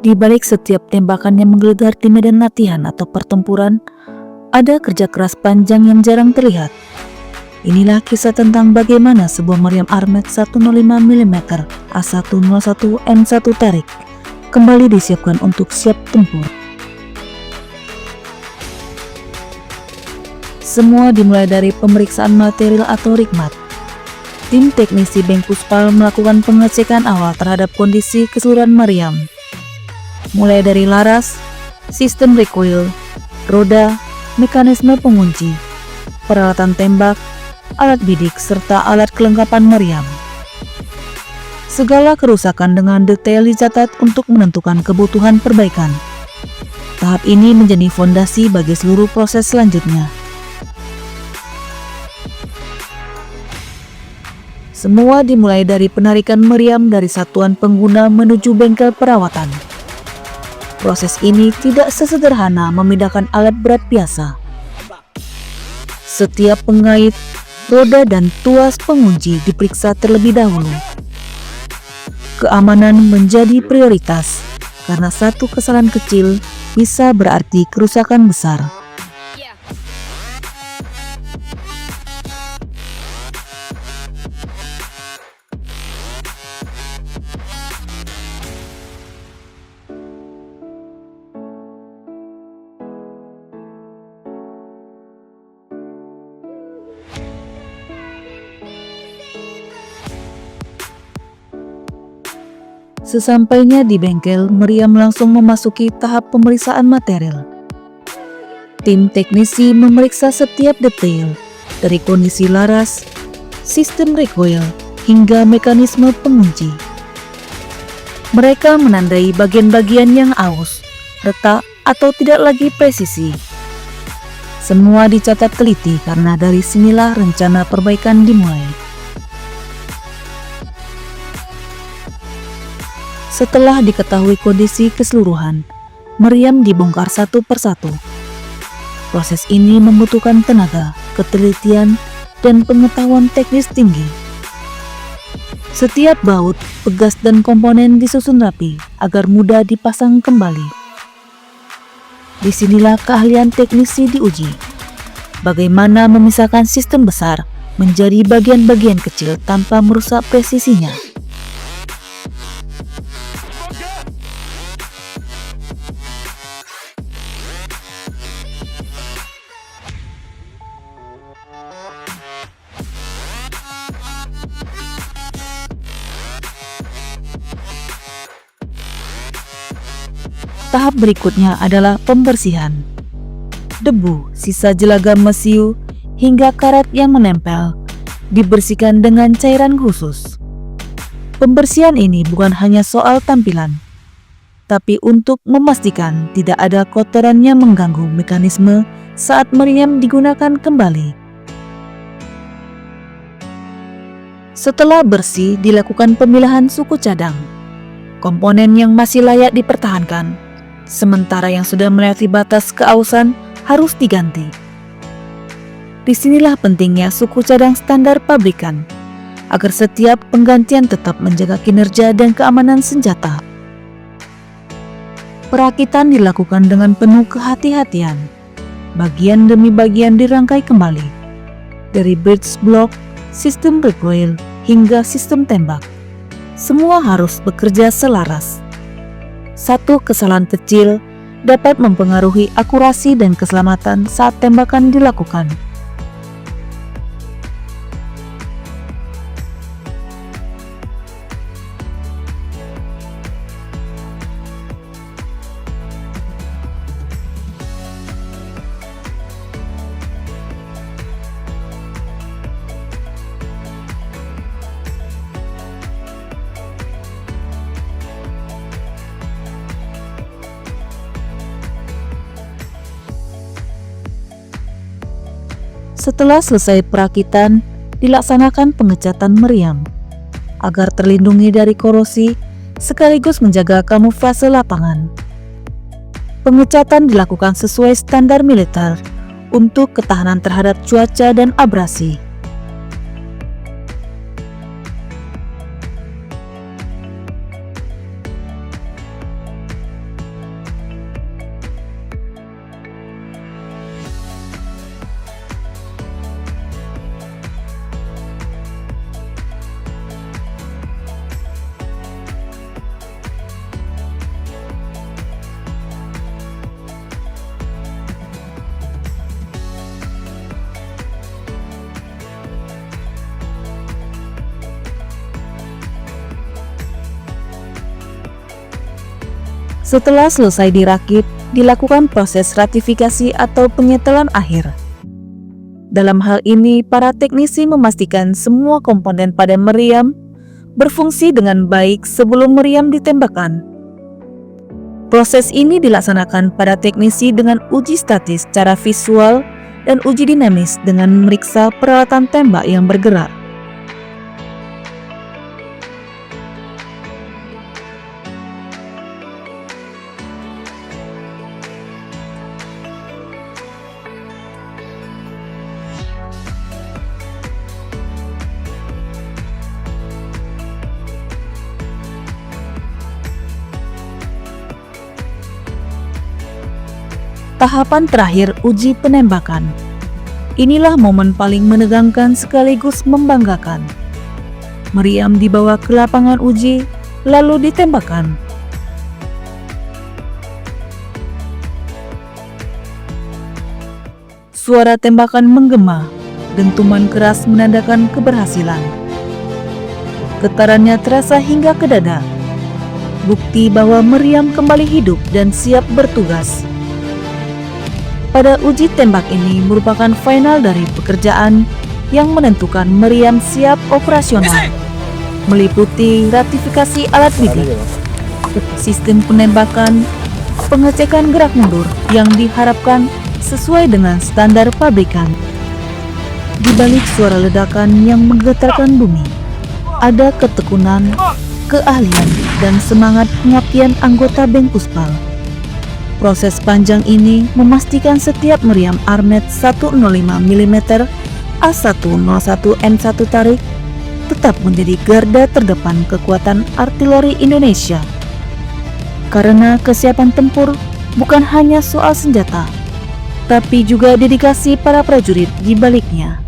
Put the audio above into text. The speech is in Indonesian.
Di balik setiap tembakan yang menggelegar di medan latihan atau pertempuran, ada kerja keras panjang yang jarang terlihat. Inilah kisah tentang bagaimana sebuah meriam Armet 105 mm A101M1 Tarik kembali disiapkan untuk siap tempur. Semua dimulai dari pemeriksaan material atau rikmat. Tim teknisi Bengkuspal melakukan pengecekan awal terhadap kondisi keseluruhan meriam, mulai dari laras, sistem recoil, roda, mekanisme pengunci, peralatan tembak, alat bidik, serta alat kelengkapan meriam. Segala kerusakan dengan detail dicatat untuk menentukan kebutuhan perbaikan. Tahap ini menjadi fondasi bagi seluruh proses selanjutnya. Semua dimulai dari penarikan meriam dari satuan pengguna menuju bengkel perawatan. Proses ini tidak sesederhana memindahkan alat berat biasa. Setiap pengait, roda, dan tuas pengunci diperiksa terlebih dahulu. Keamanan menjadi prioritas, karena satu kesalahan kecil bisa berarti kerusakan besar. Sesampainya di bengkel, meriam langsung memasuki tahap pemeriksaan material. Tim teknisi memeriksa setiap detail, dari kondisi laras, sistem recoil, hingga mekanisme pengunci. Mereka menandai bagian-bagian yang aus, retak, atau tidak lagi presisi. Semua dicatat teliti karena dari sinilah rencana perbaikan dimulai. Setelah diketahui kondisi keseluruhan, meriam dibongkar satu persatu. Proses ini membutuhkan tenaga, ketelitian, dan pengetahuan teknis tinggi. Setiap baut, pegas, dan komponen disusun rapi agar mudah dipasang kembali. Disinilah keahlian teknisi diuji. Bagaimana memisahkan sistem besar menjadi bagian-bagian kecil tanpa merusak presisinya. Tahap berikutnya adalah pembersihan. Debu, sisa jelaga mesiu, hingga karat yang menempel dibersihkan dengan cairan khusus. Pembersihan ini bukan hanya soal tampilan, tapi untuk memastikan tidak ada kotoran yang mengganggu mekanisme saat meriam digunakan kembali. Setelah bersih, dilakukan pemilahan suku cadang. Komponen yang masih layak dipertahankan, sementara yang sudah melewati batas keausan harus diganti. Disinilah pentingnya suku cadang standar pabrikan, agar setiap penggantian tetap menjaga kinerja dan keamanan senjata. Perakitan dilakukan dengan penuh kehati-hatian. Bagian demi bagian dirangkai kembali, dari bridge block, sistem recoil, hingga sistem tembak. Semua harus bekerja selaras. Satu kesalahan kecil dapat mempengaruhi akurasi dan keselamatan saat tembakan dilakukan. Setelah selesai perakitan, dilaksanakan pengecatan meriam agar terlindungi dari korosi sekaligus menjaga kamuflase lapangan. Pengecatan dilakukan sesuai standar militer untuk ketahanan terhadap cuaca dan abrasi. Setelah selesai dirakit, dilakukan proses ratifikasi atau penyetelan akhir. Dalam hal ini, para teknisi memastikan semua komponen pada meriam berfungsi dengan baik sebelum meriam ditembakkan. Proses ini dilaksanakan pada teknisi dengan uji statis secara visual dan uji dinamis dengan memeriksa peralatan tembak yang bergerak. Tahapan terakhir uji penembakan. Inilah momen paling menegangkan sekaligus membanggakan. Meriam dibawa ke lapangan uji, lalu ditembakkan. Suara tembakan menggema, dentuman keras menandakan keberhasilan. Getarannya terasa hingga ke dada, bukti bahwa meriam kembali hidup dan siap bertugas. Pada uji tembak ini merupakan final dari pekerjaan yang menentukan meriam siap operasional, meliputi ratifikasi alat bidik, sistem penembakan, pengecekan gerak mundur yang diharapkan sesuai dengan standar pabrikan. Di balik suara ledakan yang menggetarkan bumi, ada ketekunan, keahlian, dan semangat pengabdian anggota Bengkuspal. Proses panjang ini memastikan setiap meriam Armet 105 mm A101N1 tarik tetap menjadi garda terdepan kekuatan artileri Indonesia. Karena kesiapan tempur bukan hanya soal senjata, tapi juga dedikasi para prajurit di baliknya.